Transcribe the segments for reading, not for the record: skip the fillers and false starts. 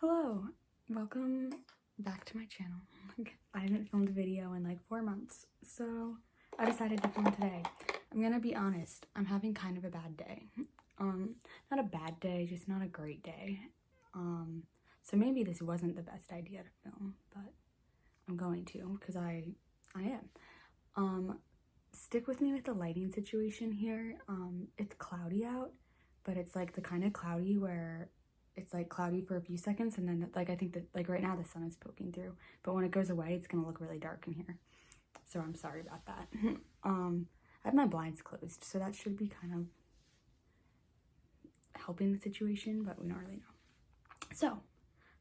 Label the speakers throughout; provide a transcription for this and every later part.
Speaker 1: Hello, welcome back to my channel. I haven't filmed a video in like 4 months, so I decided to film today. I'm gonna be honest, I'm having kind of a bad day. Not a bad day, just not a great day. So maybe this wasn't the best idea to film, but I'm going to, because I am. Stick with me with the lighting situation here. It's cloudy out, but it's like the kind of cloudy where it's like cloudy for a few seconds and then like I think that like right now the sun is poking through, but when it goes away it's gonna look really dark in here, so I'm sorry about that. I have my blinds closed, so that should be kind of helping the situation, but we don't really know. So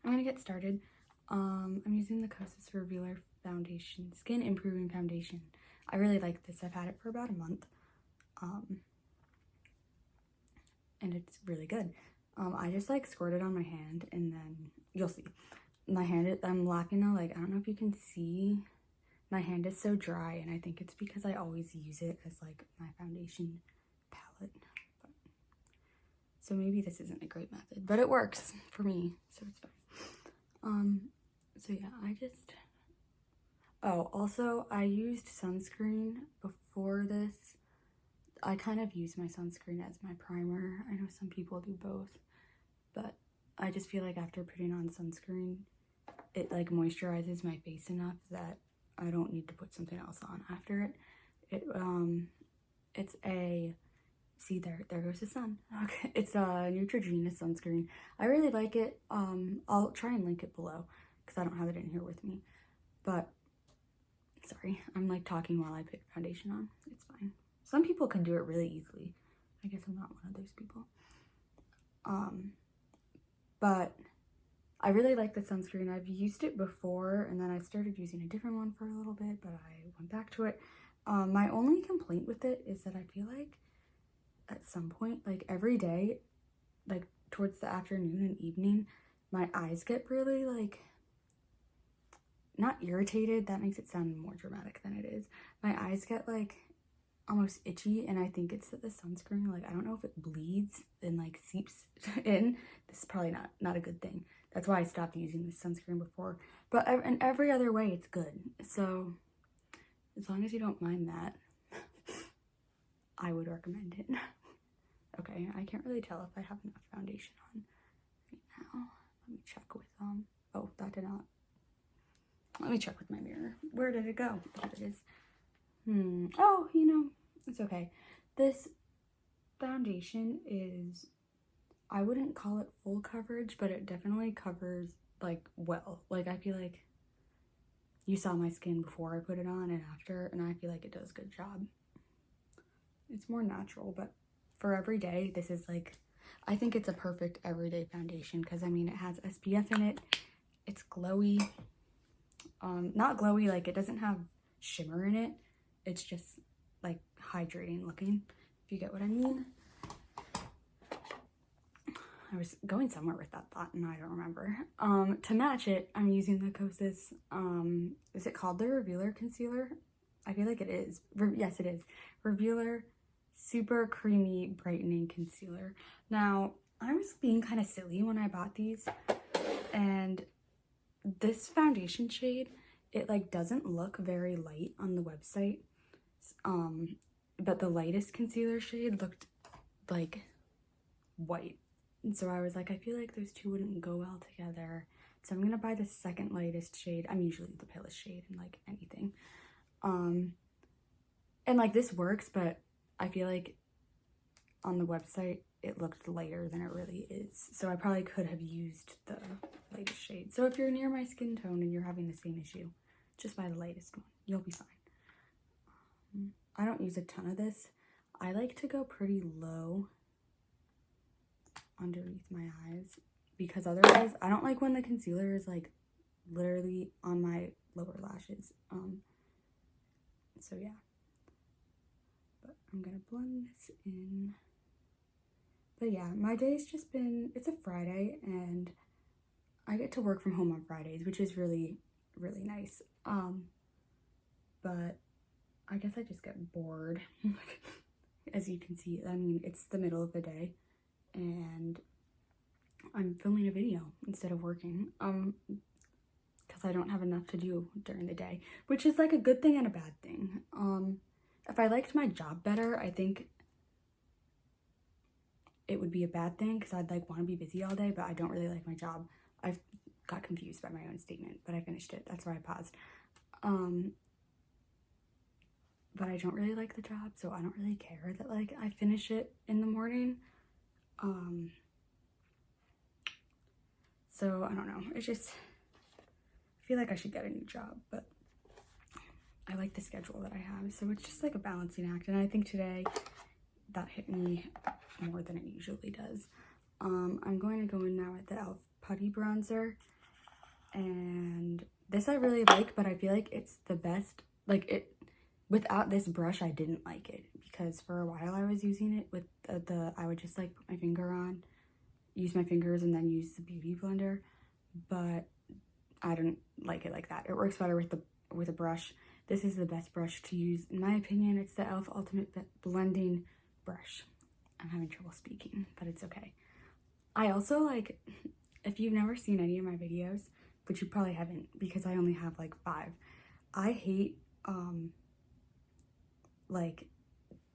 Speaker 1: I'm gonna get started. I'm using the Kosas Revealer foundation, skin improving foundation. I really like this. I've had it for about a month, and it's really good. I just like squirt it on my hand and then you'll see. My hand, I'm laughing though, like I don't know if you can see, my hand is so dry and I think it's because I always use it as like my foundation palette. So maybe this isn't a great method, but it works for me, so it's fine. So yeah, also I used sunscreen before this. I kind of use my sunscreen as my primer. I know some people do both, but I just feel like after putting on sunscreen, it like moisturizes my face enough that I don't need to put something else on after it. It's a, see there goes the sun. Okay, it's a Neutrogena sunscreen. I really like it. I'll try and link it below because I don't have it in here with me. But sorry, I'm like talking while I put foundation on. It's fine. Some people can do it really easily. I guess I'm not one of those people. But I really like the sunscreen. I've used it before and then I started using a different one for a little bit, but I went back to it. My only complaint with it is that I feel like at some point, like every day, like towards the afternoon and evening, my eyes get really like, not irritated, that makes it sound more dramatic than it is. My eyes get like almost itchy, and I think it's that the sunscreen, like I don't know if it bleeds and like seeps in. This is probably not a good thing. That's why I stopped using this sunscreen before, but in every other way it's good. So as long as you don't mind that, I would recommend it. Okay, I can't really tell if I have enough foundation on right now. Let me check with oh, that did not. Let me check with my mirror. Where did it go? There it is. Oh, you know, it's okay. This foundation is, I wouldn't call it full coverage, but it definitely covers like well. Like I feel like you saw my skin before I put it on and after, and I feel like it does a good job. It's more natural, but for every day, this is like, I think it's a perfect everyday foundation because I mean, it has SPF in it. It's glowy. Not glowy, like it doesn't have shimmer in it. It's just like hydrating looking, if you get what I mean. I was going somewhere with that thought and I don't remember. To match it, I'm using the Kosas, is it called the Revealer Concealer? I feel like it is. Yes, it is. Revealer Super Creamy Brightening Concealer. Now, I was being kind of silly when I bought these, and this foundation shade, it like doesn't look very light on the website. But the lightest concealer shade looked like white. And so I was like, I feel like those two wouldn't go well together. So I'm gonna buy the second lightest shade. I'm usually the palest shade in like anything. And like this works, but I feel like on the website it looked lighter than it really is. So I probably could have used the lightest shade. So if you're near my skin tone and you're having the same issue, just buy the lightest one. You'll be fine. I don't use a ton of this. I like to go pretty low underneath my eyes because otherwise I don't like when the concealer is like literally on my lower lashes. So yeah, but I'm gonna blend this in. But yeah, my day's just been, it's a Friday and I get to work from home on Fridays, which is really nice. But I guess I just get bored. As you can see, I mean, it's the middle of the day and I'm filming a video instead of working, because I don't have enough to do during the day, which is like a good thing and a bad thing. If I liked my job better, I think it would be a bad thing because I'd like want to be busy all day, but I don't really like my job. I've got confused by my own statement, but I finished it. That's why I paused. But I don't really like the job, so I don't really care that like I finish it in the morning. So I don't know. It's just, I feel like I should get a new job, but I like the schedule that I have. So it's just like a balancing act. And I think today that hit me more than it usually does. I'm going to go in now with the e.l.f. Putty Bronzer. And this I really like, but I feel like it's the best. Like it, without this brush, I didn't like it. Because for a while I was using it with I would just like put my finger on, use my fingers, and then use the beauty blender. But I didn't like it like that. It works better with a brush. This is the best brush to use. In my opinion, it's the e.l.f. Ultimate Blending Brush. I'm having trouble speaking, but it's okay. I also like, if you've never seen any of my videos, which you probably haven't because I only have like 5, I hate like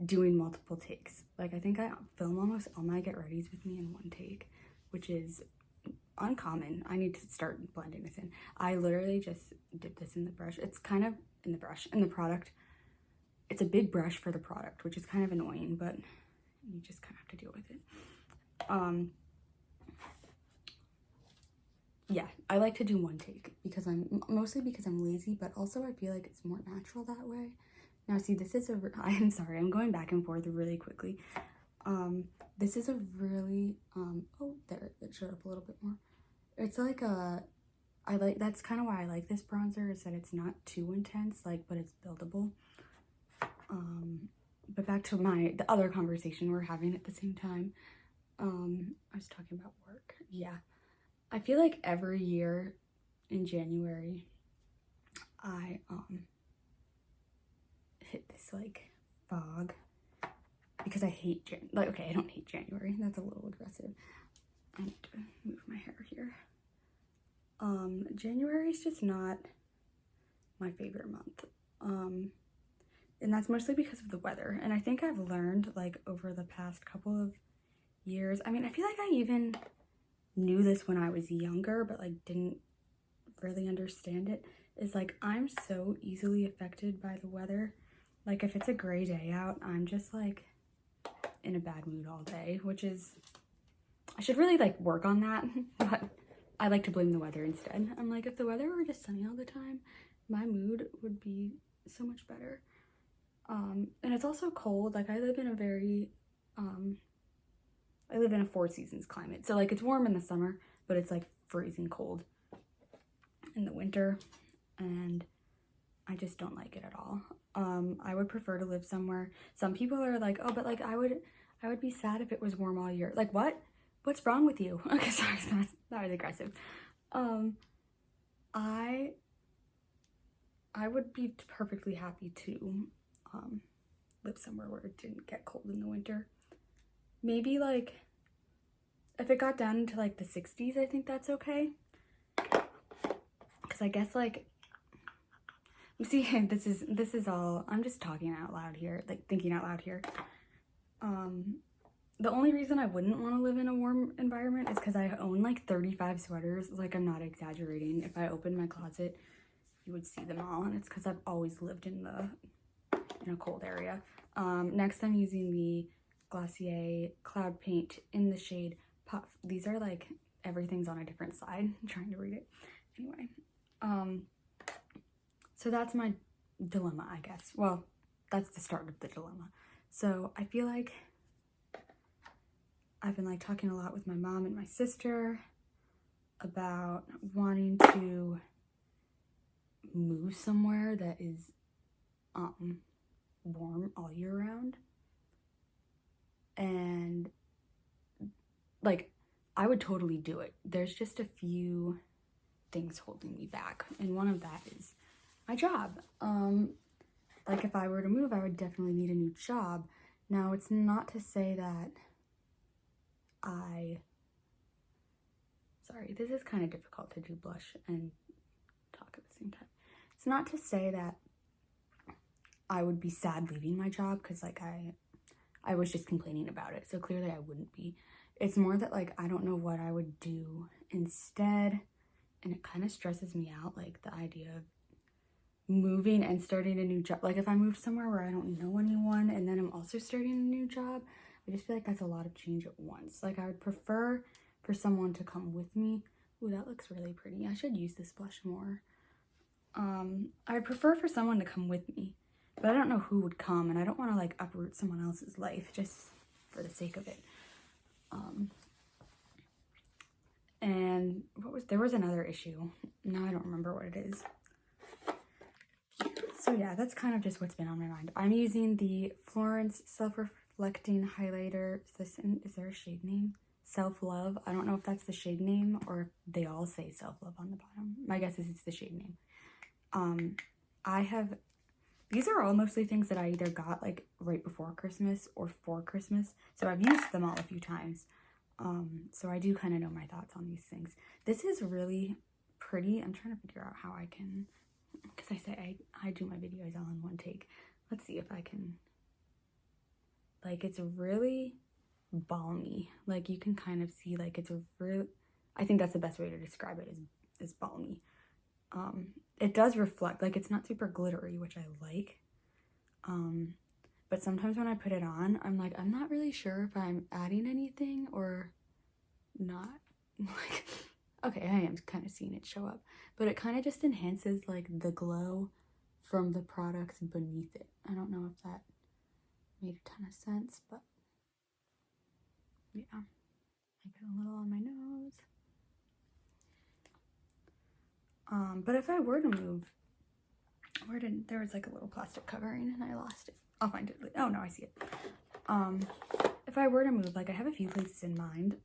Speaker 1: doing multiple takes. Like I think I film almost all my get readies with me in one take, which is uncommon. I need to start blending this in. I literally just dip this in the brush. It's kind of in the product. It's a big brush for the product, which is kind of annoying, but you just kind of have to deal with it. Yeah, I like to do one take because mostly because I'm lazy, but also I feel like it's more natural that way. Now see, this is I'm sorry, I'm going back and forth really quickly. This is a really, oh, there, it showed up a little bit more. It's like that's kind of why I like this bronzer, is that it's not too intense, like, but it's buildable. But back to the other conversation we're having at the same time. I was talking about work. Yeah. I feel like every year in January, I, hit this, like, fog. Because I hate, okay, I don't hate January. That's a little aggressive. I need to move my hair here. January is just not my favorite month. And that's mostly because of the weather. And I think I've learned, like, over the past couple of years, I mean, I feel like I even knew this when I was younger, but, like, didn't really understand it, is, like, I'm so easily affected by the weather. Like, if it's a gray day out, I'm just, like, in a bad mood all day, which is, I should really, like, work on that, but I like to blame the weather instead. I'm like, if the weather were just sunny all the time, my mood would be so much better. And it's also cold. Like, I live in a very, I live in a 4 seasons climate. So, like, it's warm in the summer, but it's, like, freezing cold in the winter. And I just don't like it at all. I would prefer to live somewhere. Some people are like, oh, but, like, I would be sad if it was warm all year. Like, what? What's wrong with you? Okay, sorry, that was aggressive. I would be perfectly happy to live somewhere where it didn't get cold in the winter. Maybe, like, if it got down into, like, the 60s, I think that's okay. Because I guess, like, see, this is all, I'm just talking out loud here, like, thinking out loud here. The only reason I wouldn't want to live in a warm environment is because I own, like, 35 sweaters. Like, I'm not exaggerating. If I opened my closet, you would see them all, and it's because I've always lived in a cold area. Next, I'm using the Glossier Cloud Paint in the shade Puff. These are, like, everything's on a different side. I'm trying to read it. Anyway, so that's my dilemma, I guess. Well, that's the start of the dilemma. So I feel like I've been, like, talking a lot with my mom and my sister about wanting to move somewhere that is warm all year round. And, like, I would totally do it. There's just a few things holding me back, and one of that is my job. Like, if I were to move, I would definitely need a new job. Now, it's not to say that I Sorry, this is kind of difficult to do blush and talk at the same time. It's not to say that I would be sad leaving my job, because like I was just complaining about it, so clearly I wouldn't be. It's more that like I don't know what I would do instead, and it kind of stresses me out, like the idea of moving and starting a new job. Like if I move somewhere where I don't know anyone and then I'm also starting a new job, I just feel like that's a lot of change at once. Like I would prefer for someone to come with me. Ooh, that looks really pretty. I should use this blush more. I would prefer for someone to come with me, but I don't know who would come, and I don't want to like uproot someone else's life just for the sake of it. And there was another issue. Now I don't remember what it is. So yeah, that's kind of just what's been on my mind. I'm using the Florence Self-Reflecting Highlighter. Is there a shade name? Self-Love. I don't know if that's the shade name or if they all say Self-Love on the bottom. My guess is it's the shade name. These are all mostly things that I either got like right before Christmas or for Christmas. So I've used them all a few times. So I do kind of know my thoughts on these things. This is really pretty. I'm trying to figure out how I can, because I say I do my videos all in one take. Let's see if I can, like, it's really balmy. Like you can kind of see like it's a real, I think that's the best way to describe it, is balmy. It does reflect, like it's not super glittery, which I like. But sometimes when I put it on, I'm like, I'm not really sure if I'm adding anything or not. Like, okay, I am kind of seeing it show up, but it kind of just enhances like the glow from the products beneath it. I don't know if that made a ton of sense, but yeah. I put a little on my nose. But if I were to move, there was like a little plastic covering and I lost it. I'll find it. Oh no, I see it. If I were to move, like I have a few places in mind,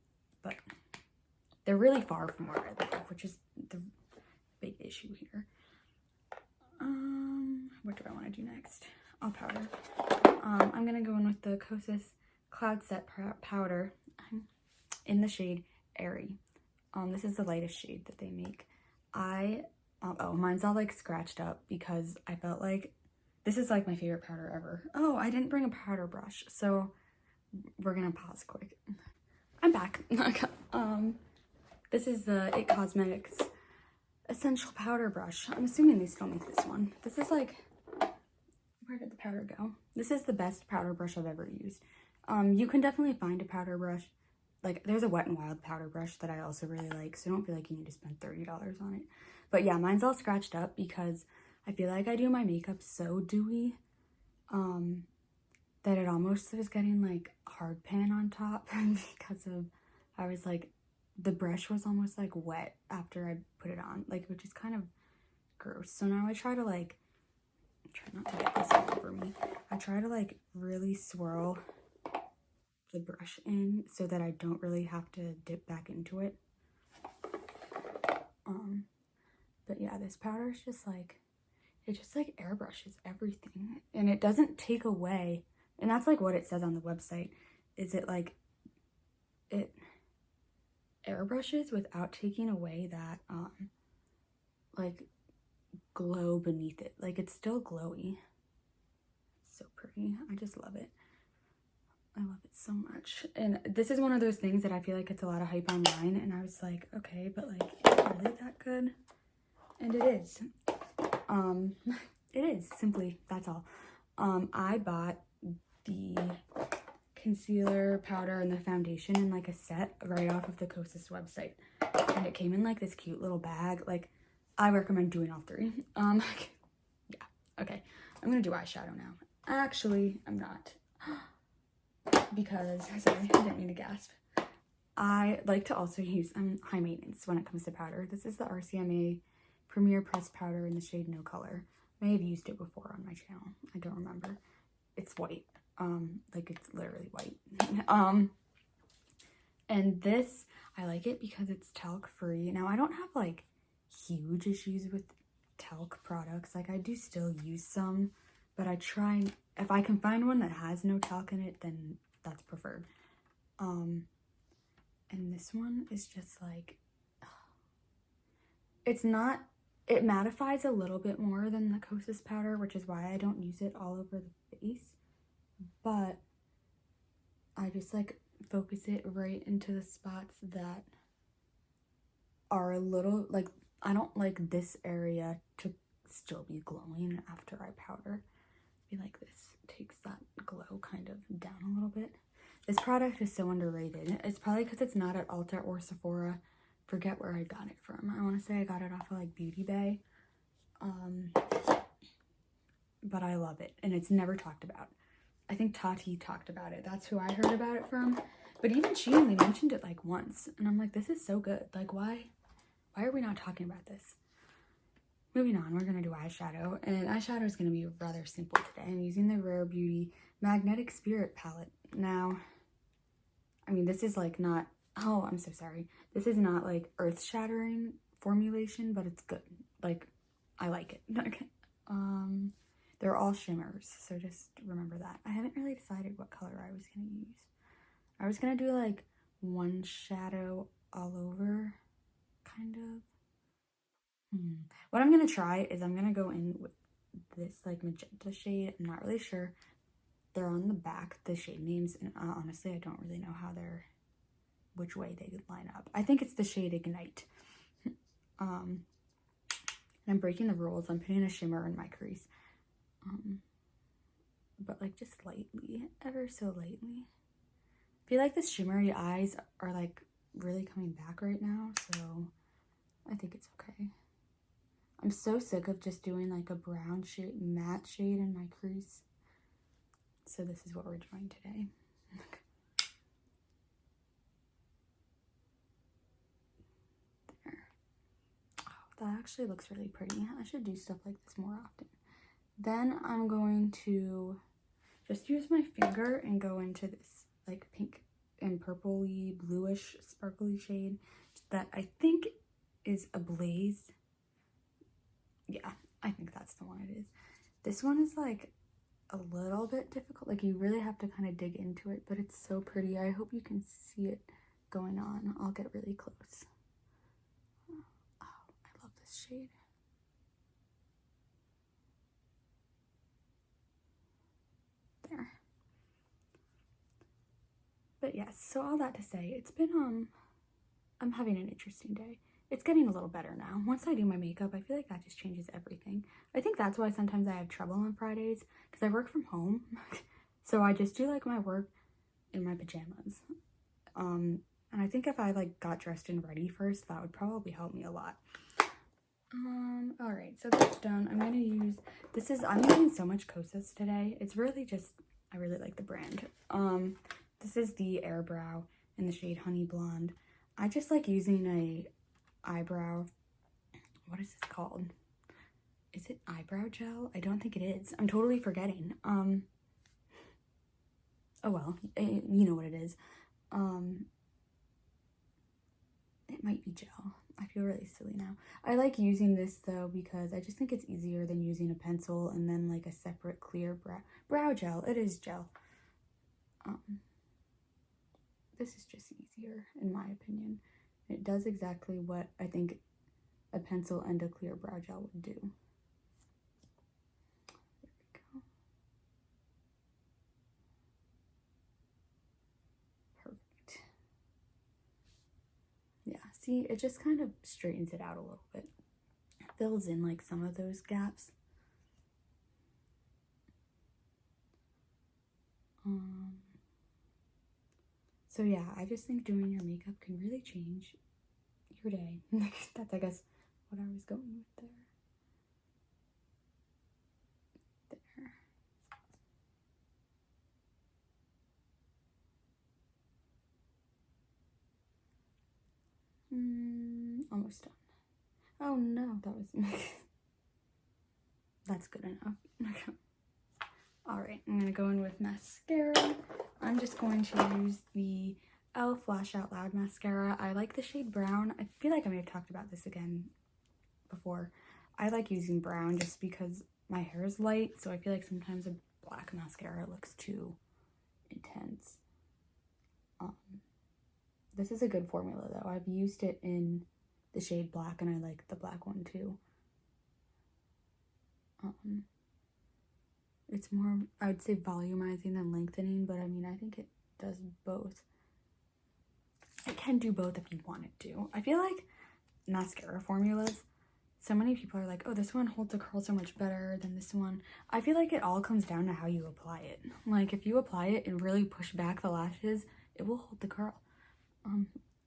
Speaker 1: but they're really far from where I live, which is the big issue here. What do I want to do next? I'll powder. I'm gonna go in with the Kosas Cloud Set powder in the shade Airy. This is the lightest shade that they make. Oh, mine's all like scratched up because I felt like this is like my favorite powder ever. Oh, I didn't bring a powder brush, so we're gonna pause quick. I'm back. This is the It Cosmetics Essential Powder Brush. I'm assuming they still make this one. This is like, where did the powder go? This is the best powder brush I've ever used. You can definitely find a powder brush. Like, there's a Wet n Wild powder brush that I also really like, so don't feel like you need to spend $30 on it. But yeah, mine's all scratched up because I feel like I do my makeup so dewy that it almost was getting like hard pan on top because of, I was like, the brush was almost like wet after I put it on, like, which is kind of gross. So now I try to like, try not to get this all over me. I try to like really swirl the brush in so that I don't really have to dip back into it. But yeah, this powder is just like, it just like airbrushes everything, and it doesn't take away, and that's like what it says on the website, is it like, it airbrushes without taking away that like glow beneath it. Like it's still glowy. So pretty. I just love it. I love it so much. And this is one of those things that I feel like it's a lot of hype online, and I was like, okay, but like, is it really that good? And it is. It is, simply, that's all. I bought the concealer, powder, and the foundation in like a set right off of the Kosas website. And it came in like this cute little bag. Like, I recommend doing all three. Yeah, okay. I'm gonna do eyeshadow now. Actually, I'm not. Because, sorry, I didn't mean to gasp. I like to also use, high maintenance when it comes to powder. This is the RCMA Premier Pressed Powder in the shade No Color. I may have used it before on my channel. I don't remember. It's white. Like it's literally white. And this, I like it because it's talc free. Now I don't have like huge issues with talc products. Like I do still use some, but I try, if I can find one that has no talc in it, then that's preferred. And this one is just like, it's not, it mattifies a little bit more than the Kosas powder, which is why I don't use it all over the face. But I just like focus it right into the spots that are a little, like, I don't like this area to still be glowing after I powder. I feel like this takes that glow kind of down a little bit. This product is so underrated. It's probably because it's not at Ulta or Sephora. Forget where I got it from. I want to say I got it off of like Beauty Bay. But I love it, and it's never talked about. I think Tati talked about it. That's who I heard about it from. But even she only mentioned it like once, and I'm like, this is so good. Like, why are we not talking about this? Moving on, we're gonna do eyeshadow, and eyeshadow is gonna be rather simple today. I'm using the Rare Beauty Magnetic Spirit palette. Now, I mean, this is like not, oh, I'm so sorry. This is not like earth-shattering formulation, but it's good. Like, I like it. Okay. They're all shimmers, so just remember that. I haven't really decided what color I was gonna use. I was gonna do like one shadow all over, kind of. What I'm gonna try is I'm gonna go in with this like magenta shade. I'm not really sure. They're on the back, the shade names, and honestly, I don't really know how they're, which way they line up. I think it's the shade Ignite. And I'm breaking the rules. I'm putting a shimmer in my crease. But like just lightly, ever so lightly. I feel like the shimmery eyes are like really coming back right now, so I think it's okay. I'm so sick of just doing like a brown shade, matte shade in my crease. So this is what we're doing today. There. Oh, that actually looks really pretty. I should do stuff like this more often. Then I'm going to just use my finger and go into this like pink and purpley, bluish, sparkly shade that I think is Ablaze. Yeah, I think that's the one it is. This one is like a little bit difficult. Like you really have to kind of dig into it, but it's so pretty. I hope you can see it going on. I'll get really close. Oh, I love this shade. There. But yes, so all that to say, it's been, I'm having an interesting day. It's getting a little better now. Once I do my makeup, I feel like that just changes everything. I think that's why sometimes I have trouble on Fridays, because I work from home. So I just do like my work in my pajamas. And I think if I like got dressed and ready first, that would probably help me a lot. All right, so that's done. I'm gonna use, I'm using so much Kosas today. It's really just, I really like the brand. This is the Airbrow in the shade Honey Blonde. I just like using a eyebrow, what is this called? Is it eyebrow gel? I don't think it is. I'm totally forgetting. Oh well, you know what it is. It might be gel. I feel really silly now. I like using this though because I just think it's easier than using a pencil and then like a separate clear brow gel. It is gel. This is just easier in my opinion. It does exactly what I think a pencil and a clear brow gel would do. There we go. Perfect. Yeah, see, it just kind of straightens it out a little bit. It fills in like some of those gaps. So yeah, I just think doing your makeup can really change your day. That's, I guess, what I was going with there. Almost done. Oh no, that was that's good enough. All right, I'm gonna go in with mascara. I'm just going to use the e.l.f. Lash Out Loud mascara. I like the shade brown. I feel like I may have talked about this again before. I like using brown just because my hair is light, so I feel like sometimes a black mascara looks too intense. This is a good formula though. I've used it in the shade black, and I like the black one too. It's more, I would say, volumizing than lengthening, but I mean, I think it does both. It can do both if you want it to. I feel like mascara formulas, so many people are like, oh, this one holds a curl so much better than this one. I feel like it all comes down to how you apply it. Like, if you apply it and really push back the lashes, it will hold the curl.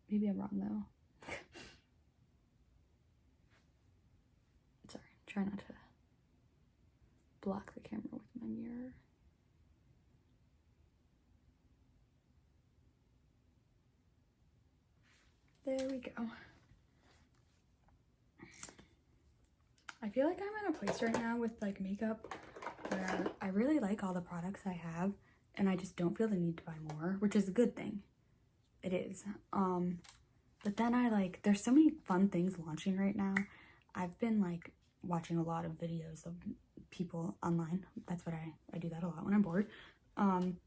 Speaker 1: Maybe I'm wrong though. Sorry, try not to block the camera with my mirror. There we go. I feel like I'm in a place right now with like makeup where I really like all the products I have, and I just don't feel the need to buy more, which is a good thing. It is. But then there's so many fun things launching right now. I've been like watching a lot of videos of people online. That's what I do that a lot when I'm bored. And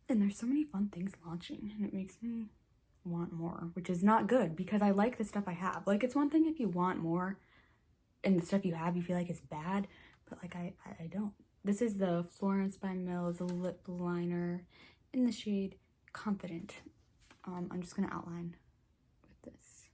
Speaker 1: there's so many fun things launching, and it makes me want more, which is not good because I like the stuff I have. Like, it's one thing if you want more and the stuff you have you feel like is bad, but like I don't. This is the Florence by Mills lip liner in the shade Confident. I'm just gonna outline with this.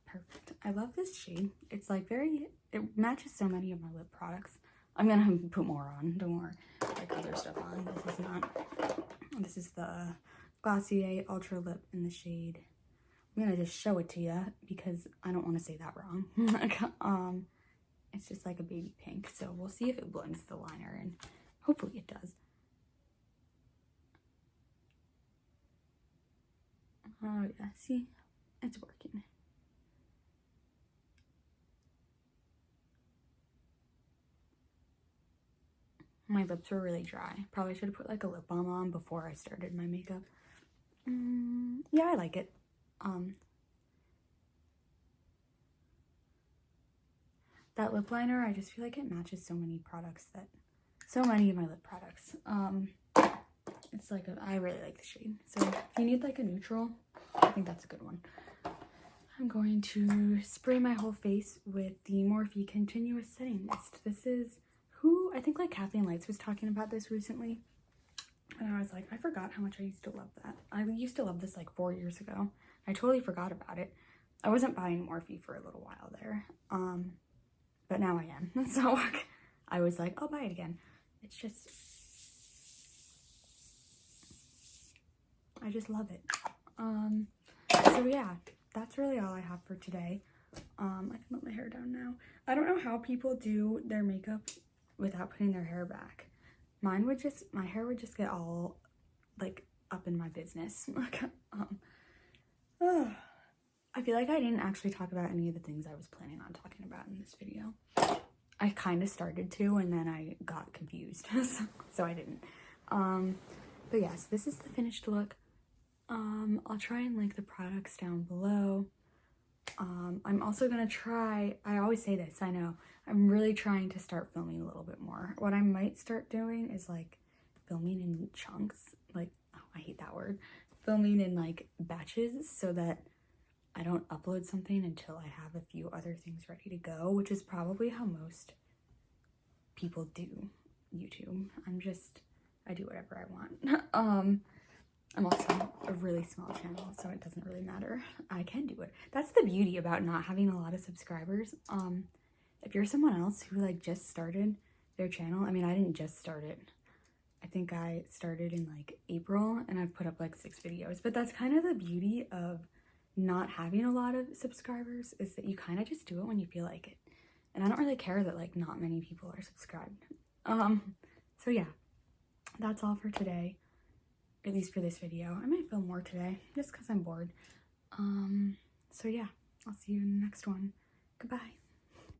Speaker 1: Perfect. I love this shade. It's like it matches so many of my lip products. I'm gonna put more on, don't worry, like other stuff on. This is the Glossier Ultra Lip in the shade. I'm gonna just show it to you because I don't want to say that wrong. It's just like a baby pink, so we'll see if it blends the liner, and hopefully it does. Oh yeah, see, it's working. My lips were really dry. Probably should have put like a lip balm on before I started my makeup. Yeah, I like it. That lip liner, I just feel like it matches so many of my lip products. It's like, I really like the shade. So if you need like a neutral, I think that's a good one. I'm going to spray my whole face with the Morphe Continuous Setting Mist. This is I think like Kathleen Lights was talking about this recently. And I was like, I forgot how much I used to love that. I used to love this like 4 years ago. I totally forgot about it. I wasn't buying Morphe for a little while there. But now I am. So I was like, I'll buy it again. It's just, I just love it. So yeah, that's really all I have for today. I can let my hair down now. I don't know how people do their makeup without putting their hair back. My hair would just get all like up in my business. I feel like I didn't actually talk about any of the things I was planning on talking about in this video. I kind of started to, and then I got confused, so I didn't. But yes, this is the finished look. I'll try and link the products down below. I'm also gonna try, I always say this, I know, I'm really trying to start filming a little bit more. What I might start doing is like filming in chunks, like, oh, I hate that word, filming in like batches so that I don't upload something until I have a few other things ready to go, which is probably how most people do YouTube. I do whatever I want. I'm also a really small channel, so it doesn't really matter. I can do it. That's the beauty about not having a lot of subscribers. If you're someone else who like just started their channel, I mean, I didn't just start it. I think I started in like April, and I've put up like 6 videos, but that's kind of the beauty of not having a lot of subscribers, is that you kind of just do it when you feel like it. And I don't really care that like not many people are subscribed. So yeah, that's all for today. at least for this video. I might film more today, just because I'm bored. So yeah, I'll see you in the next one. Goodbye.